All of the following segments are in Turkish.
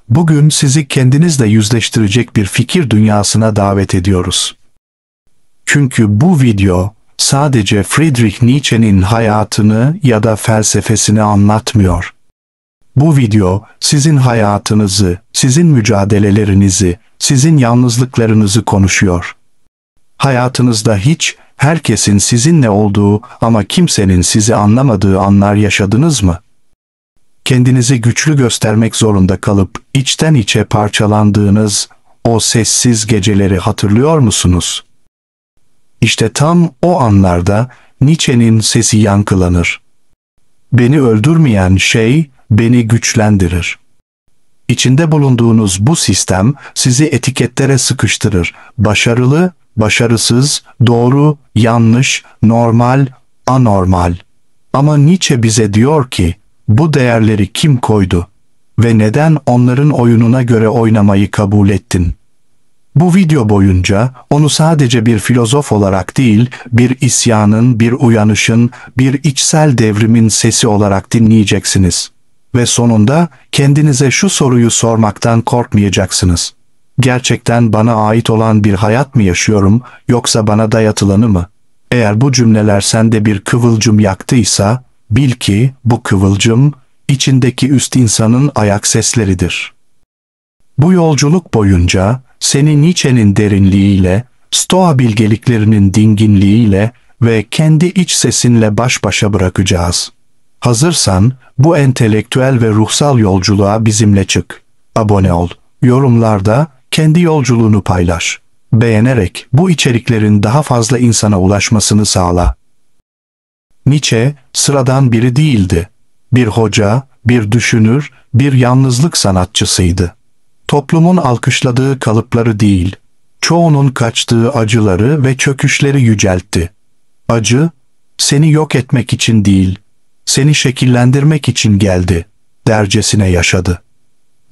Bugün sizi kendinizle yüzleştirecek bir fikir dünyasına davet ediyoruz. Çünkü bu video sadece Friedrich Nietzsche'nin hayatını ya da felsefesini anlatmıyor. Bu video sizin hayatınızı, sizin mücadelelerinizi, sizin yalnızlıklarınızı konuşuyor. Hayatınızda hiç herkesin sizinle olduğu ama kimsenin sizi anlamadığı anlar yaşadınız mı? Kendinizi güçlü göstermek zorunda kalıp içten içe parçalandığınız o sessiz geceleri hatırlıyor musunuz? İşte tam o anlarda Nietzsche'nin sesi yankılanır. Beni öldürmeyen şey beni güçlendirir. İçinde bulunduğunuz bu sistem sizi etiketlere sıkıştırır. Başarılı, başarısız, doğru, yanlış, normal, anormal. Ama Nietzsche bize diyor ki, bu değerleri kim koydu ve neden onların oyununa göre oynamayı kabul ettin? Bu video boyunca onu sadece bir filozof olarak değil, bir isyanın, bir uyanışın, bir içsel devrimin sesi olarak dinleyeceksiniz. Ve sonunda kendinize şu soruyu sormaktan korkmayacaksınız. Gerçekten bana ait olan bir hayat mı yaşıyorum, yoksa bana dayatılanı mı? Eğer bu cümleler sende bir kıvılcım yaktıysa, bil ki bu kıvılcım, içindeki üst insanın ayak sesleridir. Bu yolculuk boyunca seni Nietzsche'nin derinliğiyle, Stoa bilgeliklerinin dinginliğiyle ve kendi iç sesinle baş başa bırakacağız. Hazırsan bu entelektüel ve ruhsal yolculuğa bizimle çık. Abone ol. Yorumlarda kendi yolculuğunu paylaş. Beğenerek bu içeriklerin daha fazla insana ulaşmasını sağla. Nietzsche sıradan biri değildi. Bir hoca, bir düşünür, bir yalnızlık sanatçısıydı. Toplumun alkışladığı kalıpları değil, çoğunun kaçtığı acıları ve çöküşleri yüceltti. Acı, seni yok etmek için değil, seni şekillendirmek için geldi, dercesine yaşadı.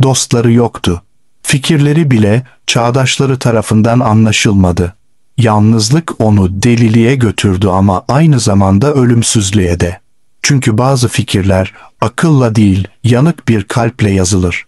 Dostları yoktu. Fikirleri bile çağdaşları tarafından anlaşılmadı. Yalnızlık onu deliliğe götürdü ama aynı zamanda ölümsüzlüğe de. Çünkü bazı fikirler akılla değil, yanık bir kalple yazılır.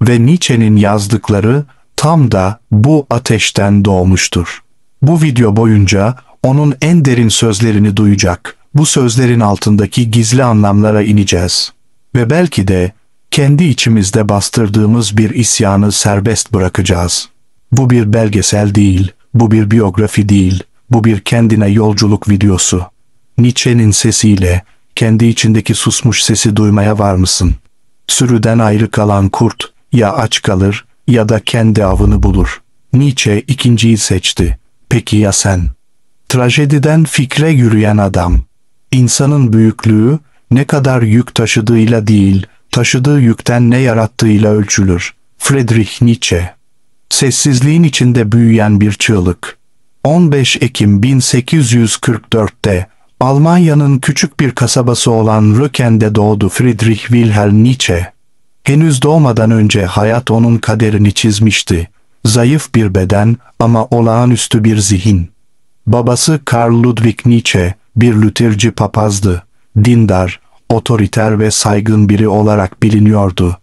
Ve Nietzsche'nin yazdıkları tam da bu ateşten doğmuştur. Bu video boyunca onun en derin sözlerini duyacak, bu sözlerin altındaki gizli anlamlara ineceğiz. Ve belki de kendi içimizde bastırdığımız bir isyanı serbest bırakacağız. Bu bir belgesel değil, bu bir biyografi değil, bu bir kendine yolculuk videosu. Nietzsche'nin sesiyle kendi içindeki susmuş sesi duymaya var mısın? Sürüden ayrı kalan kurt ya aç kalır ya da kendi avını bulur. Nietzsche ikinciyi seçti. Peki ya sen? Trajediden fikre yürüyen adam. İnsanın büyüklüğü ne kadar yük taşıdığıyla değil, taşıdığı yükten ne yarattığıyla ölçülür. Friedrich Nietzsche. Sessizliğin içinde büyüyen bir çığlık. 15 Ekim 1844'te Almanya'nın küçük bir kasabası olan Röken'de doğdu Friedrich Wilhelm Nietzsche. Henüz doğmadan önce hayat onun kaderini çizmişti. Zayıf bir beden ama olağanüstü bir zihin. Babası Karl Ludwig Nietzsche bir Lutherci papazdı. Dindar, otoriter ve saygın biri olarak biliniyordu.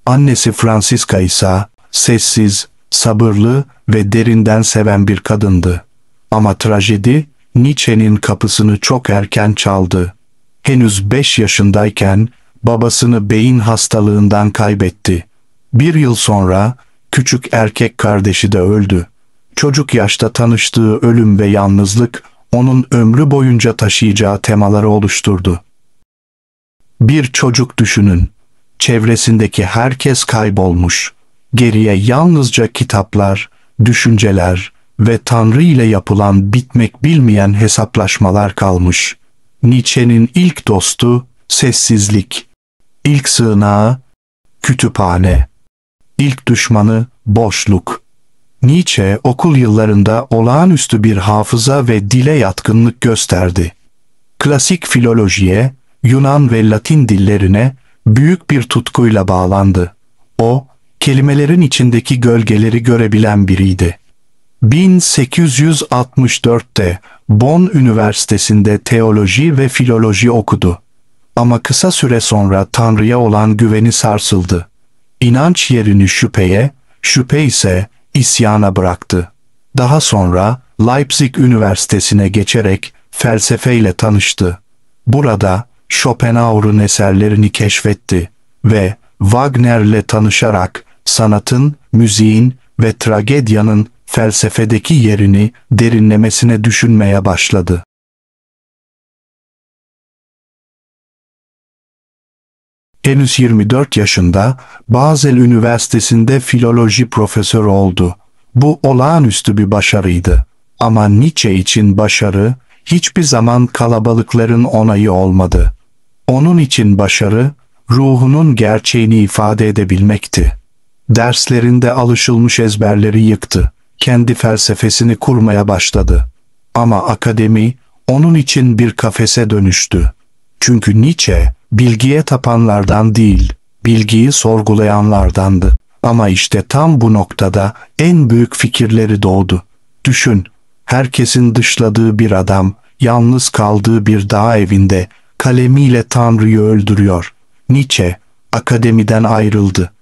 Annesi Franziska ise sessiz, sabırlı ve derinden seven bir kadındı. Ama trajedi Nietzsche'nin kapısını çok erken çaldı. Henüz 5 yaşındayken babasını beyin hastalığından kaybetti. 1 yıl sonra küçük erkek kardeşi de öldü. Çocuk yaşta tanıştığı ölüm ve yalnızlık onun ömrü boyunca taşıyacağı temaları oluşturdu. Bir çocuk düşünün. Çevresindeki herkes kaybolmuş. Geriye yalnızca kitaplar, düşünceler ve Tanrı ile yapılan bitmek bilmeyen hesaplaşmalar kalmış. Nietzsche'nin ilk dostu sessizlik. İlk sığınağı kütüphane. İlk düşmanı boşluk. Nietzsche okul yıllarında olağanüstü bir hafıza ve dile yatkınlık gösterdi. Klasik filolojiye, Yunan ve Latin dillerine büyük bir tutkuyla bağlandı. O, kelimelerin içindeki gölgeleri görebilen biriydi. 1864'te Bonn Üniversitesi'nde teoloji ve filoloji okudu. Ama kısa süre sonra Tanrı'ya olan güveni sarsıldı. İnanç yerini şüpheye, şüphe ise isyana bıraktı. Daha sonra Leipzig Üniversitesi'ne geçerek felsefeyle tanıştı. Burada Schopenhauer'ın eserlerini keşfetti ve Wagner'le tanışarak sanatın, müziğin ve tragedyanın felsefedeki yerini derinlemesine düşünmeye başladı. Henüz 24 yaşında Basel Üniversitesi'nde filoloji profesörü oldu. Bu olağanüstü bir başarıydı. Ama Nietzsche için başarı hiçbir zaman kalabalıkların onayı olmadı. Onun için başarı, ruhunun gerçeğini ifade edebilmekti. Derslerinde alışılmış ezberleri yıktı. Kendi felsefesini kurmaya başladı. Ama akademi onun için bir kafese dönüştü. Çünkü Nietzsche bilgiye tapanlardan değil, bilgiyi sorgulayanlardandı. Ama işte tam bu noktada en büyük fikirleri doğdu. Düşün, herkesin dışladığı bir adam, yalnız kaldığı bir dağ evinde kalemiyle Tanrı'yı öldürüyor. Nietzsche akademiden ayrıldı.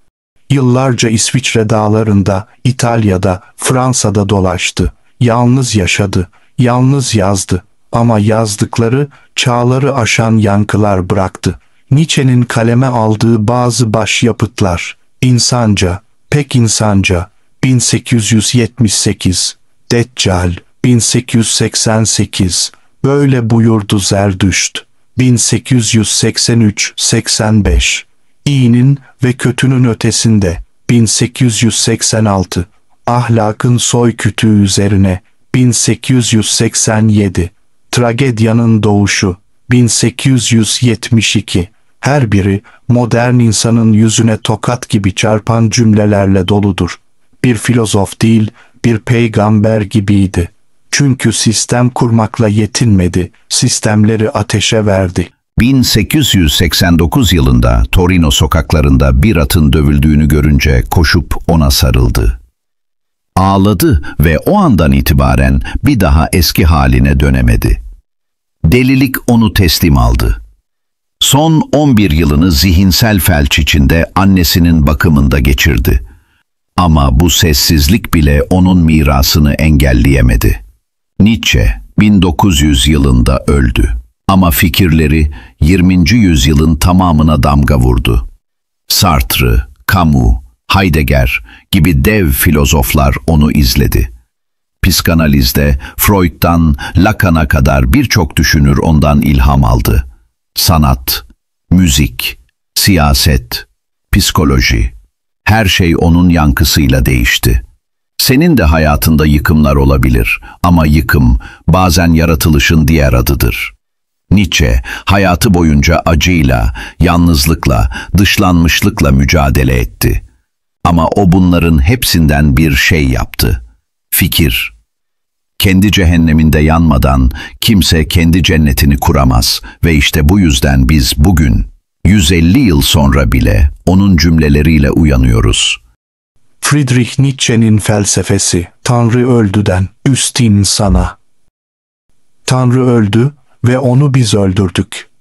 Yıllarca İsviçre dağlarında, İtalya'da, Fransa'da dolaştı. Yalnız yaşadı, yalnız yazdı. Ama yazdıkları çağları aşan yankılar bıraktı. Nietzsche'nin kaleme aldığı bazı başyapıtlar, İnsanca, Pek insanca, 1878, Deccal, 1888, Böyle buyurdu Zerdüşt, 1883-85, İyinin ve kötünün ötesinde, 1886, Ahlakın soykütüğü üzerine, 1887, Tragedyanın doğuşu, 1872, her biri modern insanın yüzüne tokat gibi çarpan cümlelerle doludur. Bir filozof değil, bir peygamber gibiydi. Çünkü sistem kurmakla yetinmedi, sistemleri ateşe verdi. 1889 yılında Torino sokaklarında bir atın dövüldüğünü görünce koşup ona sarıldı. Ağladı ve o andan itibaren bir daha eski haline dönemedi. Delilik onu teslim aldı. Son 11 yılını zihinsel felç içinde annesinin bakımında geçirdi. Ama bu sessizlik bile onun mirasını engelleyemedi. Nietzsche 1900 yılında öldü. Ama fikirleri 20. yüzyılın tamamına damga vurdu. Sartre, Camus, Heidegger gibi dev filozoflar onu izledi. Psikanalizde Freud'dan Lacan'a kadar birçok düşünür ondan ilham aldı. Sanat, müzik, siyaset, psikoloji, her şey onun yankısıyla değişti. Senin de hayatında yıkımlar olabilir ama yıkım bazen yaratılışın diğer adıdır. Nietzsche hayatı boyunca acıyla, yalnızlıkla, dışlanmışlıkla mücadele etti. Ama o bunların hepsinden bir şey yaptı. Fikir. Kendi cehenneminde yanmadan kimse kendi cennetini kuramaz ve işte bu yüzden biz bugün 150 yıl sonra bile onun cümleleriyle uyanıyoruz. Friedrich Nietzsche'nin felsefesi, Tanrı öldüden üst insana. Tanrı öldü ve onu biz öldürdük.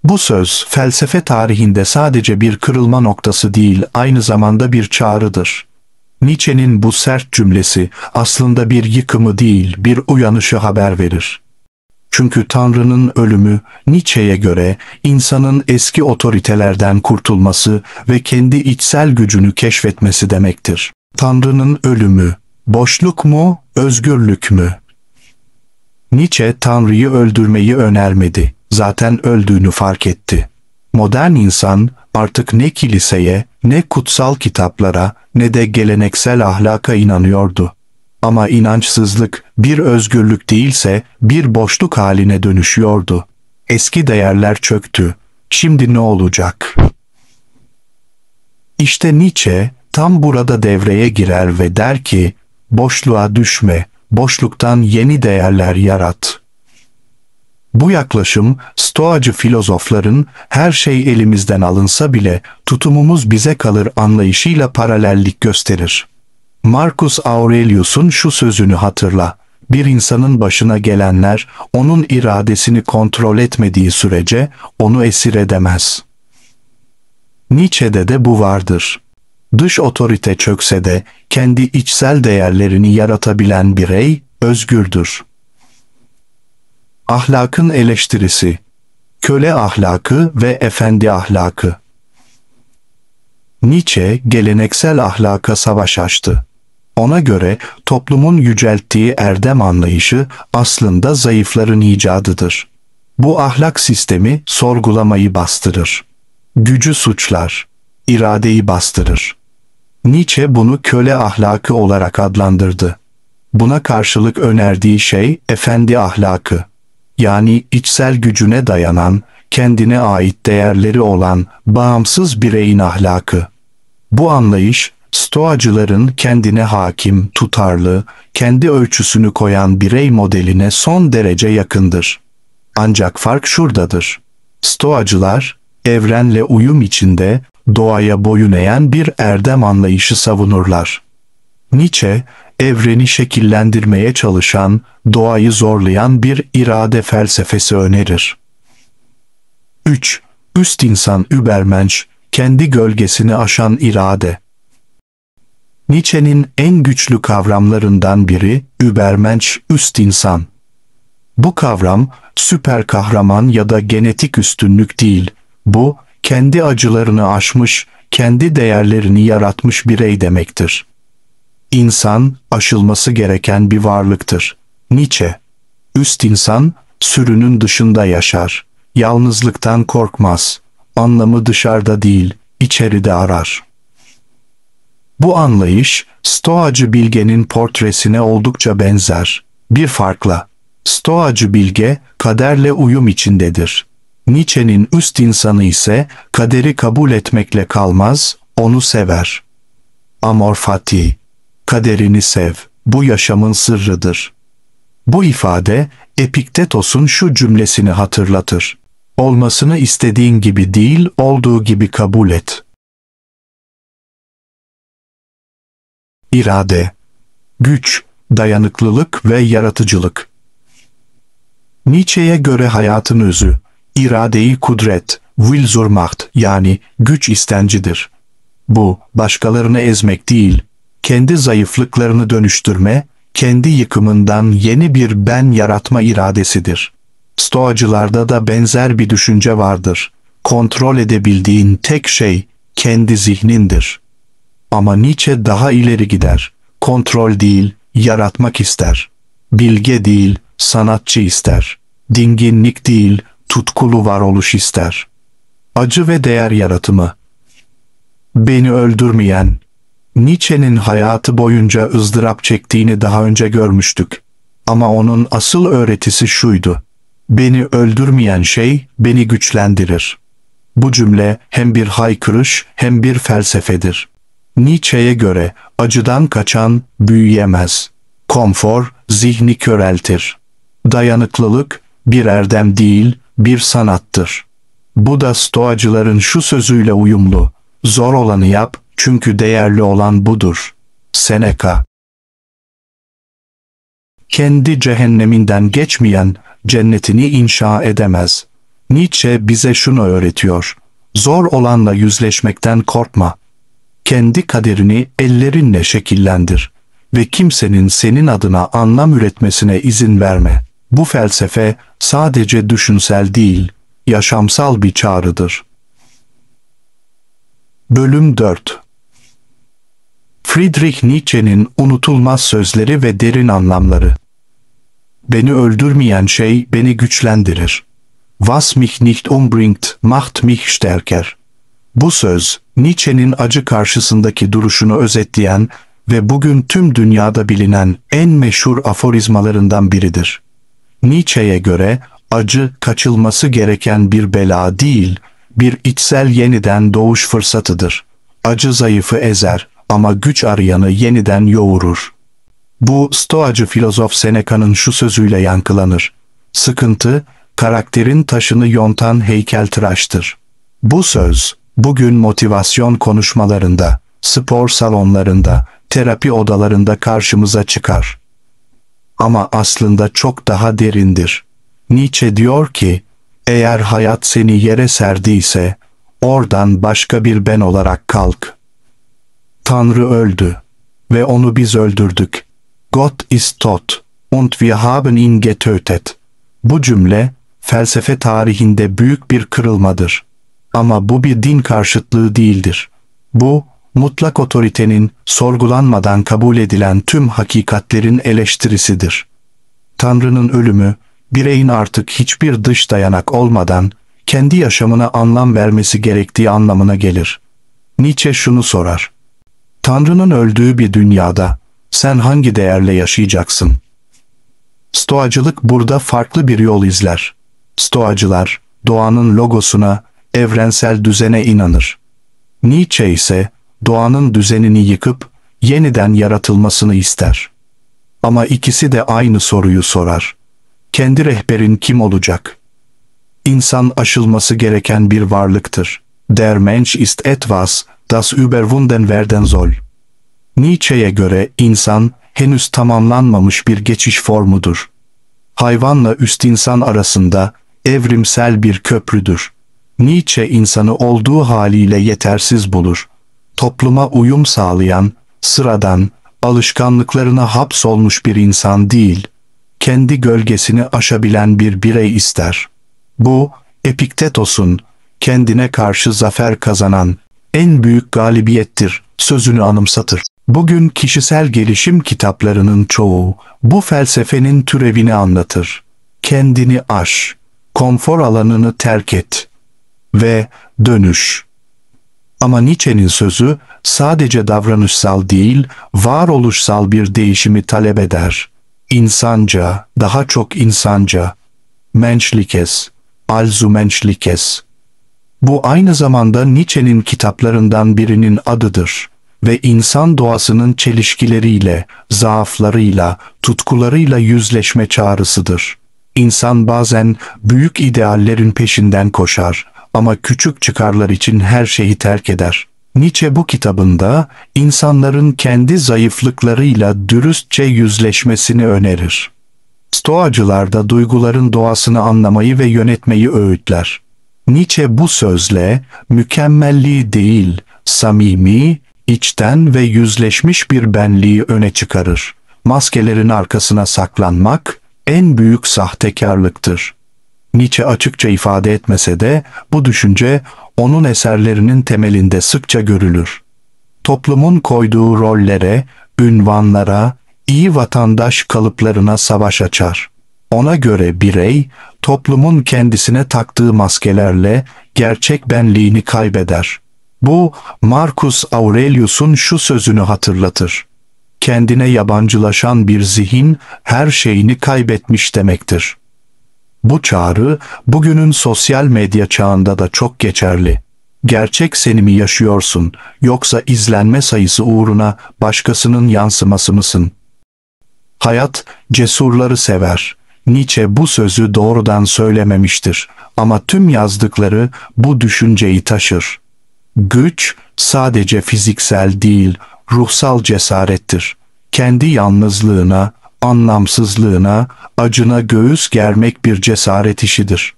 Bu söz felsefe tarihinde sadece bir kırılma noktası değil, aynı zamanda bir çağrıdır. Nietzsche'nin bu sert cümlesi aslında bir yıkımı değil, bir uyanışı haber verir. Çünkü Tanrı'nın ölümü Nietzsche'ye göre insanın eski otoritelerden kurtulması ve kendi içsel gücünü keşfetmesi demektir. Tanrı'nın ölümü, boşluk mu, özgürlük mü? Nietzsche Tanrı'yı öldürmeyi önermedi. Zaten öldüğünü fark etti. Modern insan artık ne kiliseye, ne kutsal kitaplara, ne de geleneksel ahlaka inanıyordu. Ama inançsızlık bir özgürlük değilse bir boşluk haline dönüşüyordu. Eski değerler çöktü. Şimdi ne olacak? İşte Nietzsche tam burada devreye girer ve der ki, boşluğa düşme, boşluktan yeni değerler yarat. Bu yaklaşım, Stoacı filozofların her şey elimizden alınsa bile tutumumuz bize kalır anlayışıyla paralellik gösterir. Marcus Aurelius'un şu sözünü hatırla, bir insanın başına gelenler onun iradesini kontrol etmediği sürece onu esir edemez. Nietzsche'de de bu vardır. Dış otorite çökse de kendi içsel değerlerini yaratabilen birey özgürdür. Ahlakın eleştirisi, köle ahlakı ve efendi ahlakı. Nietzsche geleneksel ahlaka savaş açtı. Ona göre toplumun yücelttiği erdem anlayışı aslında zayıfların icadıdır. Bu ahlak sistemi sorgulamayı bastırır. Gücü suçlar, iradeyi bastırır. Nietzsche bunu köle ahlakı olarak adlandırdı. Buna karşılık önerdiği şey efendi ahlakı. Yani içsel gücüne dayanan, kendine ait değerleri olan bağımsız bireyin ahlakı. Bu anlayış, Stoacıların kendine hakim, tutarlı, kendi ölçüsünü koyan birey modeline son derece yakındır. Ancak fark şuradadır. Stoacılar, evrenle uyum içinde, doğaya boyun eğen bir erdem anlayışı savunurlar. Nietzsche, evreni şekillendirmeye çalışan, doğayı zorlayan bir irade felsefesi önerir. 3. Üst insan Übermensch, kendi gölgesini aşan irade. Nietzsche'nin en güçlü kavramlarından biri Übermensch, üst insan. Bu kavram, süper kahraman ya da genetik üstünlük değil, bu, kendi acılarını aşmış, kendi değerlerini yaratmış birey demektir. İnsan, aşılması gereken bir varlıktır. Nietzsche, üst insan, sürünün dışında yaşar, yalnızlıktan korkmaz, anlamı dışarıda değil, içeride arar. Bu anlayış, Stoacı bilgenin portresine oldukça benzer. Bir farkla, Stoacı bilge, kaderle uyum içindedir. Nietzsche'nin üst insanı ise, kaderi kabul etmekle kalmaz, onu sever. Amor fati, kaderini sev, bu yaşamın sırrıdır. Bu ifade, Epiktetos'un şu cümlesini hatırlatır. Olmasını istediğin gibi değil, olduğu gibi kabul et. İrade, güç, dayanıklılık ve yaratıcılık. Nietzsche'ye göre hayatın özü, iradeyi kudret, will zur Macht yani güç istencidir. Bu, başkalarını ezmek değil, kendi zayıflıklarını dönüştürme, kendi yıkımından yeni bir ben yaratma iradesidir. Stoacılarda da benzer bir düşünce vardır. Kontrol edebildiğin tek şey, kendi zihnindir. Ama Nietzsche daha ileri gider. Kontrol değil, yaratmak ister. Bilge değil, sanatçı ister. Dinginlik değil, tutkulu varoluş ister. Acı ve değer yaratımı. Beni öldürmeyen. Nietzsche'nin hayatı boyunca ızdırap çektiğini daha önce görmüştük. Ama onun asıl öğretisi şuydu. Beni öldürmeyen şey beni güçlendirir. Bu cümle hem bir haykırış hem bir felsefedir. Nietzsche'ye göre acıdan kaçan büyüyemez. Konfor zihni köreltir. Dayanıklılık bir erdem değil, bir sanattır. Bu da Stoacıların şu sözüyle uyumlu. Zor olanı yap, çünkü değerli olan budur. Seneca. Kendi cehenneminden geçmeyen, cennetini inşa edemez. Nietzsche bize şunu öğretiyor. Zor olanla yüzleşmekten korkma. Kendi kaderini ellerinle şekillendir. Ve kimsenin senin adına anlam üretmesine izin verme. Bu felsefe sadece düşünsel değil, yaşamsal bir çağrıdır. Bölüm 4. Friedrich Nietzsche'nin unutulmaz sözleri ve derin anlamları. Beni öldürmeyen şey beni güçlendirir. Was mich nicht umbringt, macht mich stärker. Bu söz, Nietzsche'nin acı karşısındaki duruşunu özetleyen ve bugün tüm dünyada bilinen en meşhur aforizmalarından biridir. Nietzsche'ye göre acı kaçılması gereken bir bela değil, bir içsel yeniden doğuş fırsatıdır. Acı zayıfı ezer ama güç arayanı yeniden yoğurur. Bu Stoacı filozof Seneca'nın şu sözüyle yankılanır. Sıkıntı, karakterin taşını yontan heykeltıraştır. Bu söz, bugün motivasyon konuşmalarında, spor salonlarında, terapi odalarında karşımıza çıkar. Ama aslında çok daha derindir. Nietzsche diyor ki, eğer hayat seni yere serdiyse, oradan başka bir ben olarak kalk. Tanrı öldü ve onu biz öldürdük. Gott ist tot und wir haben ihn getötet. Bu cümle felsefe tarihinde büyük bir kırılmadır. Ama bu bir din karşıtlığı değildir. Bu, mutlak otoritenin sorgulanmadan kabul edilen tüm hakikatlerin eleştirisidir. Tanrı'nın ölümü, bireyin artık hiçbir dış dayanak olmadan kendi yaşamına anlam vermesi gerektiği anlamına gelir. Nietzsche şunu sorar: Tanrı'nın öldüğü bir dünyada sen hangi değerle yaşayacaksın? Stoacılık burada farklı bir yol izler. Stoacılar, doğanın logosuna, evrensel düzene inanır. Nietzsche ise doğanın düzenini yıkıp yeniden yaratılmasını ister. Ama ikisi de aynı soruyu sorar: kendi rehberin kim olacak? İnsan aşılması gereken bir varlıktır. Der Mensch ist etwas, das überwunden werden soll. Nietzsche'ye göre insan henüz tamamlanmamış bir geçiş formudur. Hayvanla üst insan arasında evrimsel bir köprüdür. Nietzsche insanı olduğu haliyle yetersiz bulur. Topluma uyum sağlayan, sıradan, alışkanlıklarına hapsolmuş bir insan değil, kendi gölgesini aşabilen bir birey ister. Bu, Epiktetos'un kendine karşı zafer kazanan en büyük galibiyettir sözünü anımsatır. Bugün kişisel gelişim kitaplarının çoğu bu felsefenin türevini anlatır. Kendini aş, konfor alanını terk et ve dönüş. Ama Nietzsche'nin sözü sadece davranışsal değil, varoluşsal bir değişimi talep eder. İnsanca, daha çok insanca. Menschliches, also Menschliches. Bu aynı zamanda Nietzsche'nin kitaplarından birinin adıdır ve insan doğasının çelişkileriyle, zaaflarıyla, tutkularıyla yüzleşme çağrısıdır. İnsan bazen büyük ideallerin peşinden koşar ama küçük çıkarlar için her şeyi terk eder. Nietzsche bu kitabında insanların kendi zayıflıklarıyla dürüstçe yüzleşmesini önerir. Stoacılar da duyguların doğasını anlamayı ve yönetmeyi öğütler. Nietzsche bu sözle mükemmelliği değil, samimi, içten ve yüzleşmiş bir benliği öne çıkarır. Maskelerin arkasına saklanmak en büyük sahtekarlıktır. Nietzsche açıkça ifade etmese de bu düşünce onun eserlerinin temelinde sıkça görülür. Toplumun koyduğu rollere, ünvanlara, iyi vatandaş kalıplarına savaş açar. Ona göre birey, toplumun kendisine taktığı maskelerle gerçek benliğini kaybeder. Bu, Marcus Aurelius'un şu sözünü hatırlatır: kendine yabancılaşan bir zihin her şeyini kaybetmiş demektir. Bu çağrı, bugünün sosyal medya çağında da çok geçerli. Gerçek seni mi yaşıyorsun, yoksa izlenme sayısı uğruna başkasının yansıması mısın? Hayat, cesurları sever. Nietzsche bu sözü doğrudan söylememiştir ama tüm yazdıkları bu düşünceyi taşır. Güç, sadece fiziksel değil, ruhsal cesarettir. Kendi yalnızlığına, anlamsızlığına, acına göğüs germek bir cesaret işidir.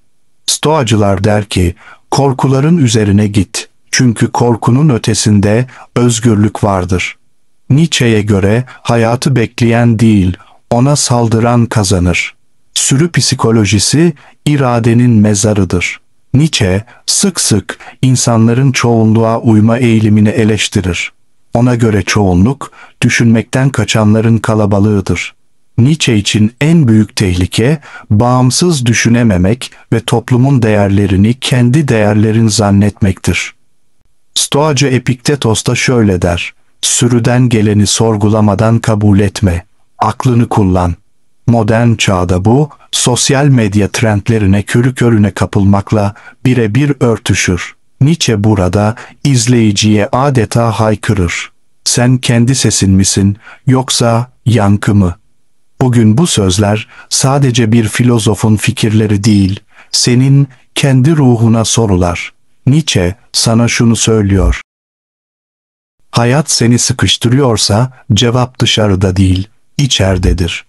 Stoacılar der ki, korkuların üzerine git, çünkü korkunun ötesinde özgürlük vardır. Nietzsche'ye göre hayatı bekleyen değil, ona saldıran kazanır. Sürü psikolojisi iradenin mezarıdır. Nietzsche sık sık insanların çoğunluğa uyma eğilimini eleştirir. Ona göre çoğunluk, düşünmekten kaçanların kalabalığıdır. Nietzsche için en büyük tehlike, bağımsız düşünememek ve toplumun değerlerini kendi değerlerin zannetmektir. Stoacı Epiktetos da şöyle der: sürüden geleni sorgulamadan kabul etme, aklını kullan. Modern çağda bu, sosyal medya trendlerine körü körüne kapılmakla birebir örtüşür. Nietzsche burada izleyiciye adeta haykırır: sen kendi sesin misin, yoksa yankı mı? Bugün bu sözler sadece bir filozofun fikirleri değil, senin kendi ruhuna sorular. Nietzsche sana şunu söylüyor: hayat seni sıkıştırıyorsa cevap dışarıda değil, içerdedir.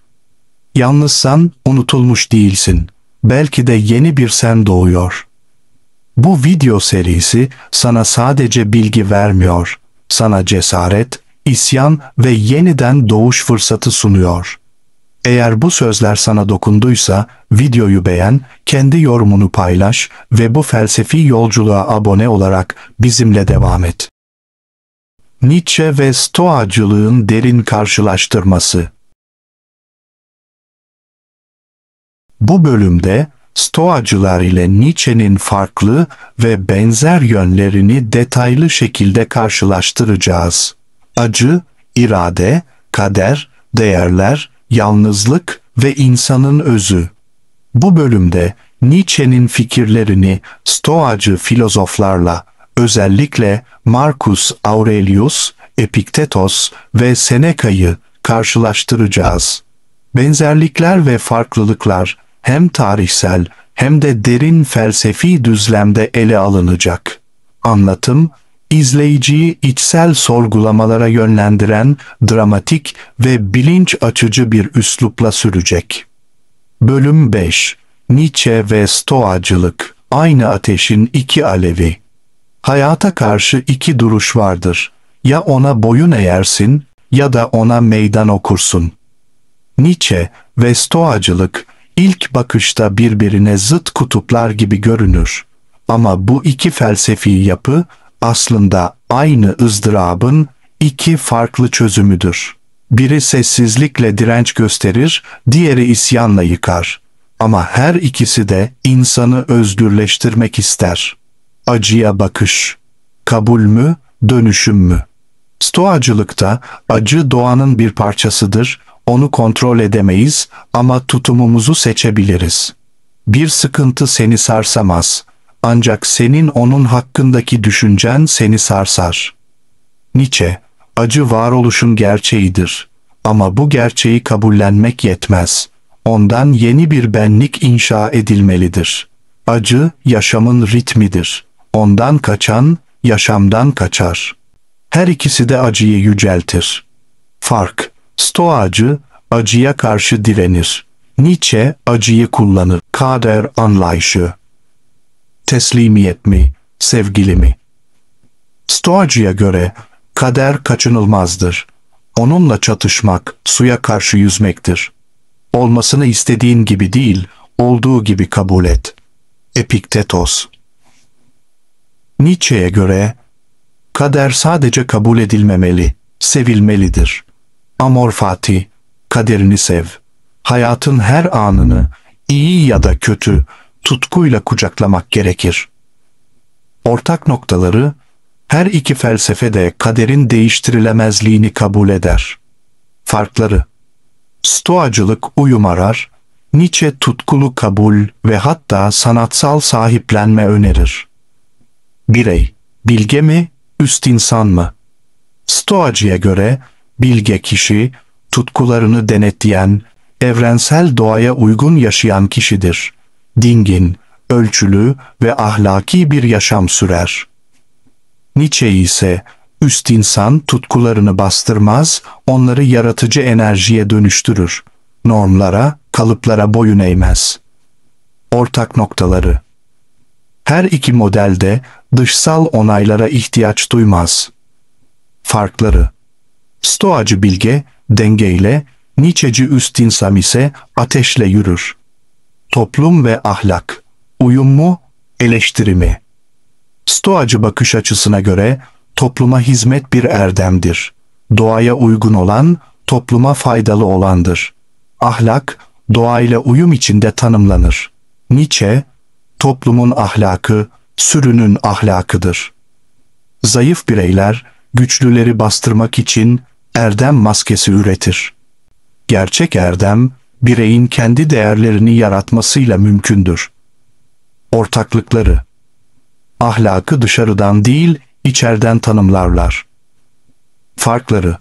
Yalnızsan unutulmuş değilsin. Belki de yeni bir sen doğuyor. Bu video serisi sana sadece bilgi vermiyor, sana cesaret, isyan ve yeniden doğuş fırsatı sunuyor. Eğer bu sözler sana dokunduysa videoyu beğen, kendi yorumunu paylaş ve bu felsefi yolculuğa abone olarak bizimle devam et. Nietzsche ve Stoacılığın derin karşılaştırması. Bu bölümde Stoacılar ile Nietzsche'nin farklı ve benzer yönlerini detaylı şekilde karşılaştıracağız. Acı, irade, kader, değerler, yalnızlık ve insanın özü. Bu bölümde Nietzsche'nin fikirlerini Stoacı filozoflarla, özellikle Marcus Aurelius, Epiktetos ve Seneca'yı karşılaştıracağız. Benzerlikler ve farklılıklar hem tarihsel hem de derin felsefi düzlemde ele alınacak. Anlatım, izleyiciyi içsel sorgulamalara yönlendiren dramatik ve bilinç açıcı bir üslupla sürecek. Bölüm 5. Nietzsche ve Stoacılık, aynı ateşin iki alevi. Hayata karşı iki duruş vardır. Ya ona boyun eğersin ya da ona meydan okursun. Nietzsche ve Stoacılık ilk bakışta birbirine zıt kutuplar gibi görünür. Ama bu iki felsefi yapı aslında aynı ızdırabın iki farklı çözümüdür. Biri sessizlikle direnç gösterir, diğeri isyanla yıkar. Ama her ikisi de insanı özgürleştirmek ister. Acıya bakış. Kabul mü, dönüşüm mü? Stoacılıkta acı doğanın bir parçasıdır, onu kontrol edemeyiz ama tutumumuzu seçebiliriz. Bir sıkıntı seni sarsamaz, ancak senin onun hakkındaki düşüncen seni sarsar. Nietzsche, acı varoluşun gerçeğidir ama bu gerçeği kabullenmek yetmez. Ondan yeni bir benlik inşa edilmelidir. Acı yaşamın ritmidir. Ondan kaçan yaşamdan kaçar. Her ikisi de acıyı yüceltir. Fark: Stoacı acıya karşı direnir. Nietzsche acıyı kullanır. Kader anlayışı. Teslimiyet mi, sevgili mi? Stoacıya göre kader kaçınılmazdır. Onunla çatışmak, suya karşı yüzmektir. Olmasını istediğin gibi değil, olduğu gibi kabul et. Epiktetos. Nietzsche'ye göre kader sadece kabul edilmemeli, sevilmelidir. Amor fati, kaderini sev. Hayatın her anını, iyi ya da kötü, tutkuyla kucaklamak gerekir. Ortak noktaları, her iki felsefe de kaderin değiştirilemezliğini kabul eder. Farkları: Stoacılık uyum arar, Nietzsche tutkulu kabul ve hatta sanatsal sahiplenme önerir. Birey, bilge mi, üst insan mı? Stoacıya göre bilge kişi, tutkularını denetleyen, evrensel doğaya uygun yaşayan kişidir. Dingin, ölçülü ve ahlaki bir yaşam sürer. Nietzsche ise üst insan tutkularını bastırmaz, onları yaratıcı enerjiye dönüştürür. Normlara, kalıplara boyun eğmez. Ortak noktaları: her iki modelde dışsal onaylara ihtiyaç duymaz. Farkları: Stoacı bilge, dengeyle, Nietzscheci üst insan ise ateşle yürür. Toplum ve ahlak, uyum mu, eleştiri mi? Stoacı bakış açısına göre topluma hizmet bir erdemdir. Doğaya uygun olan, topluma faydalı olandır. Ahlak, doğayla uyum içinde tanımlanır. Nietzsche, toplumun ahlakı, sürünün ahlakıdır. Zayıf bireyler, güçlüleri bastırmak için erdem maskesi üretir. Gerçek erdem, bireyin kendi değerlerini yaratmasıyla mümkündür. Ortaklıkları: ahlakı dışarıdan değil, içeriden tanımlarlar. Farkları: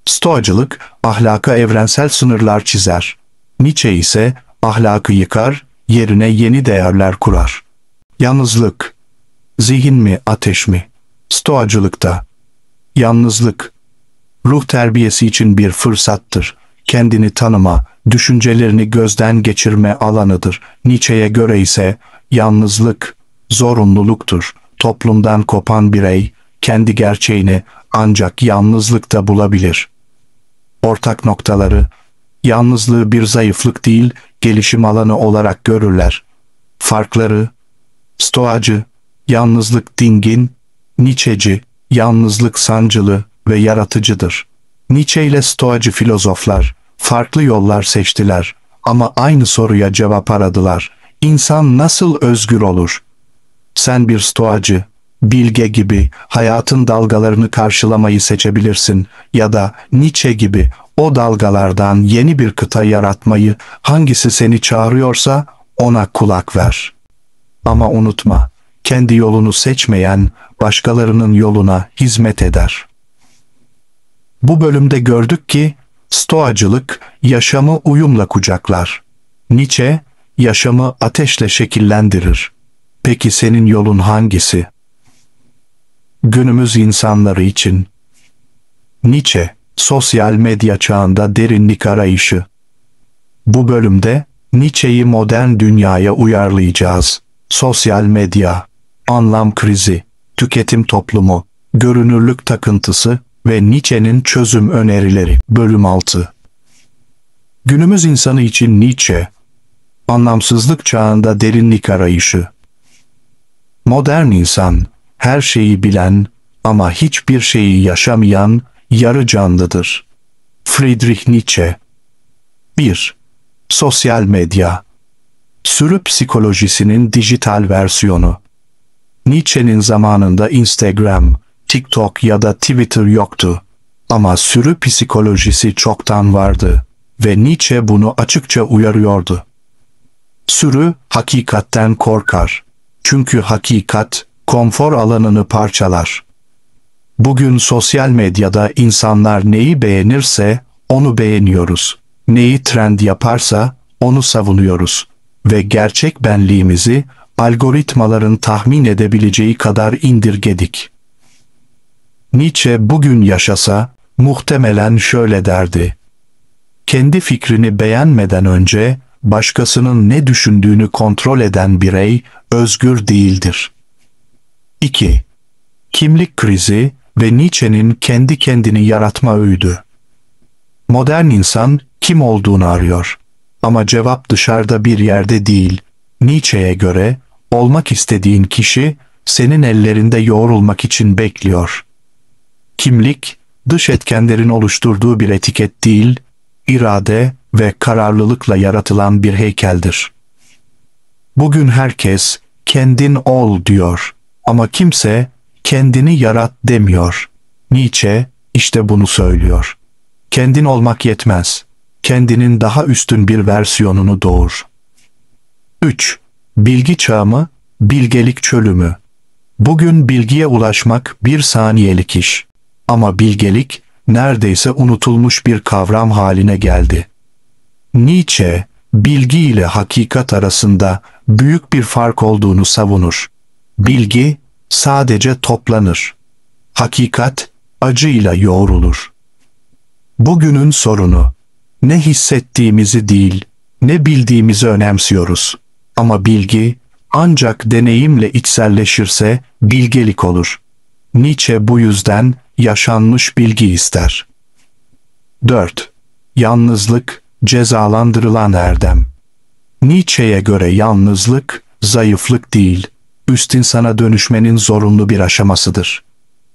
Stoacılık, ahlaka evrensel sınırlar çizer. Nietzsche ise ahlakı yıkar, yerine yeni değerler kurar. Yalnızlık, zihin mi, ateş mi? Stoacılıkta yalnızlık, ruh terbiyesi için bir fırsattır. Kendini tanıma, düşüncelerini gözden geçirme alanıdır. Nietzsche'ye göre ise yalnızlık, zorunluluktur. Toplumdan kopan birey, kendi gerçeğini ancak yalnızlıkta bulabilir. Ortak noktaları, yalnızlığı bir zayıflık değil, gelişim alanı olarak görürler. Farkları, Stoacı, yalnızlık dingin, Nietzscheci, yalnızlık sancılı ve yaratıcıdır. Nietzsche ile Stoacı filozoflar, farklı yollar seçtiler ama aynı soruya cevap aradılar. İnsan nasıl özgür olur? Sen bir Stoacı, bilge gibi hayatın dalgalarını karşılamayı seçebilirsin ya da Nietzsche gibi o dalgalardan yeni bir kıta yaratmayı, hangisi seni çağırıyorsa ona kulak ver. Ama unutma, kendi yolunu seçmeyen başkalarının yoluna hizmet eder. Bu bölümde gördük ki Stoacılık yaşamı uyumla kucaklar. Nietzsche yaşamı ateşle şekillendirir. Peki senin yolun hangisi? Günümüz insanları için Nietzsche, sosyal medya çağında derinlik arayışı. Bu bölümde Nietzsche'yi modern dünyaya uyarlayacağız. Sosyal medya, anlam krizi, tüketim toplumu, görünürlük takıntısı ve Nietzsche'nin çözüm önerileri. Bölüm 6. Günümüz insanı için Nietzsche, anlamsızlık çağında derinlik arayışı. Modern insan, her şeyi bilen ama hiçbir şeyi yaşamayan yarı canlıdır. Friedrich Nietzsche. 1. Sosyal medya. Sürü psikolojisinin dijital versiyonu. Nietzsche'nin zamanında Instagram, TikTok ya da Twitter yoktu. Ama sürü psikolojisi çoktan vardı ve Nietzsche bunu açıkça uyarıyordu. Sürü hakikatten korkar. Çünkü hakikat konfor alanını parçalar. Bugün sosyal medyada insanlar neyi beğenirse onu beğeniyoruz. Neyi trend yaparsa onu savunuyoruz. Ve gerçek benliğimizi algoritmaların tahmin edebileceği kadar indirgedik. Nietzsche bugün yaşasa muhtemelen şöyle derdi: kendi fikrini beğenmeden önce başkasının ne düşündüğünü kontrol eden birey özgür değildir. 2. Kimlik krizi ve Nietzsche'nin kendi kendini yaratma öğüdü. Modern insan kim olduğunu arıyor. Ama cevap dışarıda bir yerde değil. Nietzsche'ye göre olmak istediğin kişi senin ellerinde yoğrulmak için bekliyor. Kimlik, dış etkenlerin oluşturduğu bir etiket değil, irade ve kararlılıkla yaratılan bir heykeldir. Bugün herkes kendin ol diyor ama kimse kendini yarat demiyor. Nietzsche işte bunu söylüyor. Kendin olmak yetmez. Kendinin daha üstün bir versiyonunu doğur. 3. Bilgi çağı mı, bilgelik çölü mü? Bugün bilgiye ulaşmak bir saniyelik iş. Ama bilgelik neredeyse unutulmuş bir kavram haline geldi. Nietzsche, bilgi ile hakikat arasında büyük bir fark olduğunu savunur. Bilgi sadece toplanır. Hakikat acıyla yoğrulur. Bugünün sorunu, ne hissettiğimizi değil, ne bildiğimizi önemsiyoruz. Ama bilgi ancak deneyimle içselleşirse bilgelik olur. Nietzsche bu yüzden yaşanmış bilgi ister. 4. Yalnızlık, cezalandırılan erdem. Nietzsche'ye göre yalnızlık, zayıflık değil, üst insana dönüşmenin zorunlu bir aşamasıdır.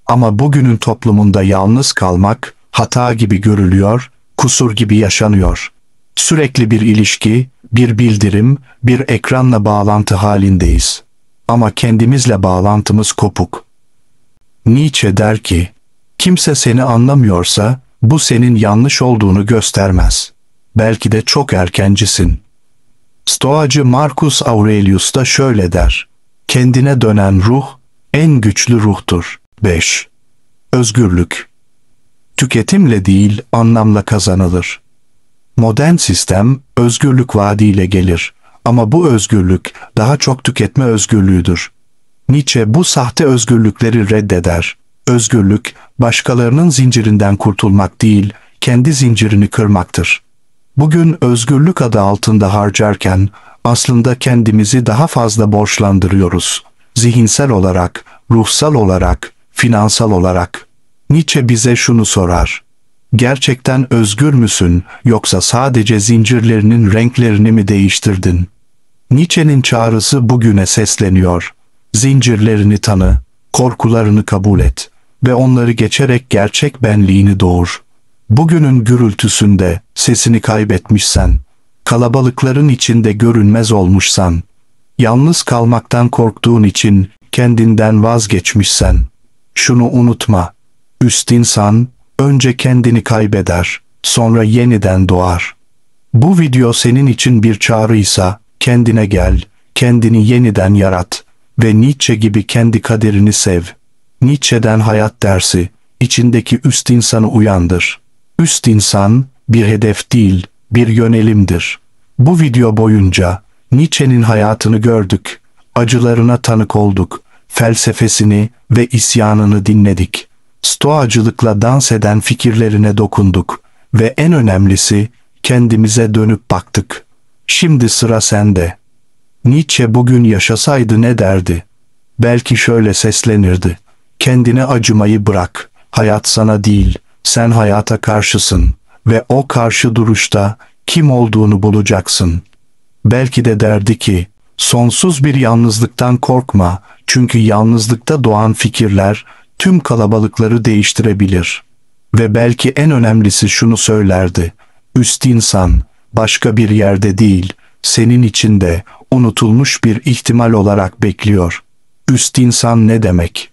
Ama bugünün toplumunda yalnız kalmak, hata gibi görülüyor, kusur gibi yaşanıyor. Sürekli bir ilişki, bir bildirim, bir ekranla bağlantı halindeyiz. Ama kendimizle bağlantımız kopuk. Nietzsche der ki, kimse seni anlamıyorsa, bu senin yanlış olduğunu göstermez. Belki de çok erkencisin. Stoacı Marcus Aurelius da şöyle der: kendine dönen ruh, en güçlü ruhtur. 5. Özgürlük. Tüketimle değil, anlamla kazanılır. Modern sistem, özgürlük vaadiyle gelir. Ama bu özgürlük, daha çok tüketme özgürlüğüdür. Nietzsche bu sahte özgürlükleri reddeder. Özgürlük, başkalarının zincirinden kurtulmak değil, kendi zincirini kırmaktır. Bugün özgürlük adı altında harcarken, aslında kendimizi daha fazla borçlandırıyoruz. zihinsel olarak, ruhsal olarak, finansal olarak. Nietzsche bize şunu sorar: gerçekten özgür müsün, yoksa sadece zincirlerinin renklerini mi değiştirdin? Nietzsche'nin çağrısı bugüne sesleniyor. Zincirlerini tanı, korkularını kabul et ve onları geçerek gerçek benliğini doğur. Bugünün gürültüsünde sesini kaybetmişsen, kalabalıkların içinde görünmez olmuşsan, yalnız kalmaktan korktuğun için kendinden vazgeçmişsen, şunu unutma: üst insan önce kendini kaybeder, sonra yeniden doğar. Bu video senin için bir çağrıysa, kendine gel, kendini yeniden yarat ve Nietzsche gibi kendi kaderini sev. Nietzsche'den hayat dersi: içindeki üst insanı uyandır. Üst insan bir hedef değil, bir yönelimdir. Bu video boyunca Nietzsche'nin hayatını gördük, acılarına tanık olduk, felsefesini ve isyanını dinledik. Stoacılıkla dans eden fikirlerine dokunduk ve en önemlisi, kendimize dönüp baktık. Şimdi sıra sende. Nietzsche bugün yaşasaydı ne derdi? Belki şöyle seslenirdi: kendine acımayı bırak, hayat sana değil, sen hayata karşısın ve o karşı duruşta kim olduğunu bulacaksın. Belki de derdi ki, sonsuz bir yalnızlıktan korkma, çünkü yalnızlıkta doğan fikirler tüm kalabalıkları değiştirebilir. Ve belki en önemlisi şunu söylerdi: üst insan başka bir yerde değil, senin içinde unutulmuş bir ihtimal olarak bekliyor. Üst insan ne demek?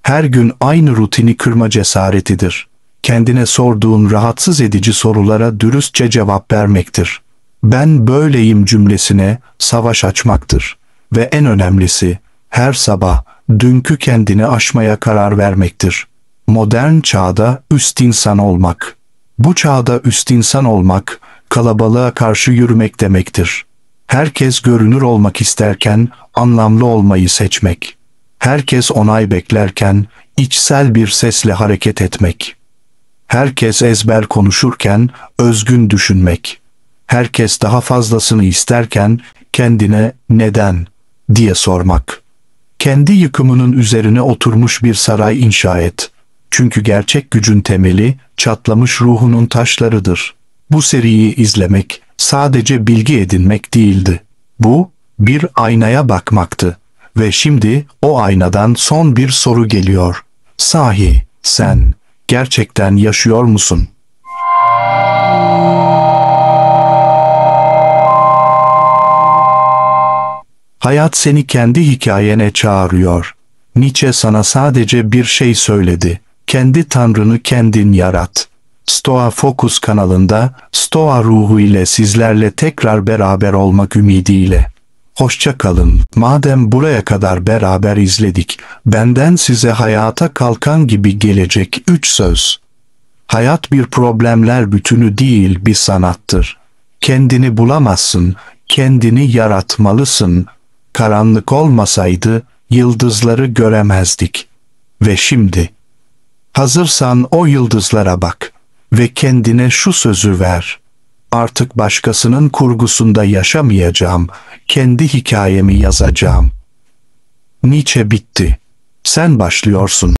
Her gün aynı rutini kırma cesaretidir. Kendine sorduğun rahatsız edici sorulara dürüstçe cevap vermektir. Ben böyleyim cümlesine savaş açmaktır. Ve en önemlisi, her sabah dünkü kendini aşmaya karar vermektir. Modern çağda üst insan olmak. Bu çağda üst insan olmak, kalabalığa karşı yürümek demektir. Herkes görünür olmak isterken anlamlı olmayı seçmek. Herkes onay beklerken içsel bir sesle hareket etmek. Herkes ezber konuşurken özgün düşünmek. Herkes daha fazlasını isterken kendine neden diye sormak. Kendi yıkımının üzerine oturmuş bir saray inşa et. Çünkü gerçek gücün temeli çatlamış ruhunun taşlarıdır. Bu seriyi izlemek sadece bilgi edinmek değildi. Bu bir aynaya bakmaktı. Ve şimdi o aynadan son bir soru geliyor. Sahi sen gerçekten yaşıyor musun? Hayat seni kendi hikayene çağırıyor. Nietzsche sana sadece bir şey söyledi: kendi tanrını kendin yarat. Stoa Focus kanalında Stoa ruhu ile sizlerle tekrar beraber olmak ümidiyle. Hoşça kalın. Madem buraya kadar beraber izledik, benden size hayata kalkan gibi gelecek 3 söz. Hayat bir problemler bütünü değil, bir sanattır. Kendini bulamazsın, kendini yaratmalısın. Karanlık olmasaydı yıldızları göremezdik. Ve şimdi, hazırsan o yıldızlara bak ve kendine şu sözü ver: artık başkasının kurgusunda yaşamayacağım, kendi hikayemi yazacağım. Nietzsche bitti. Sen başlıyorsun.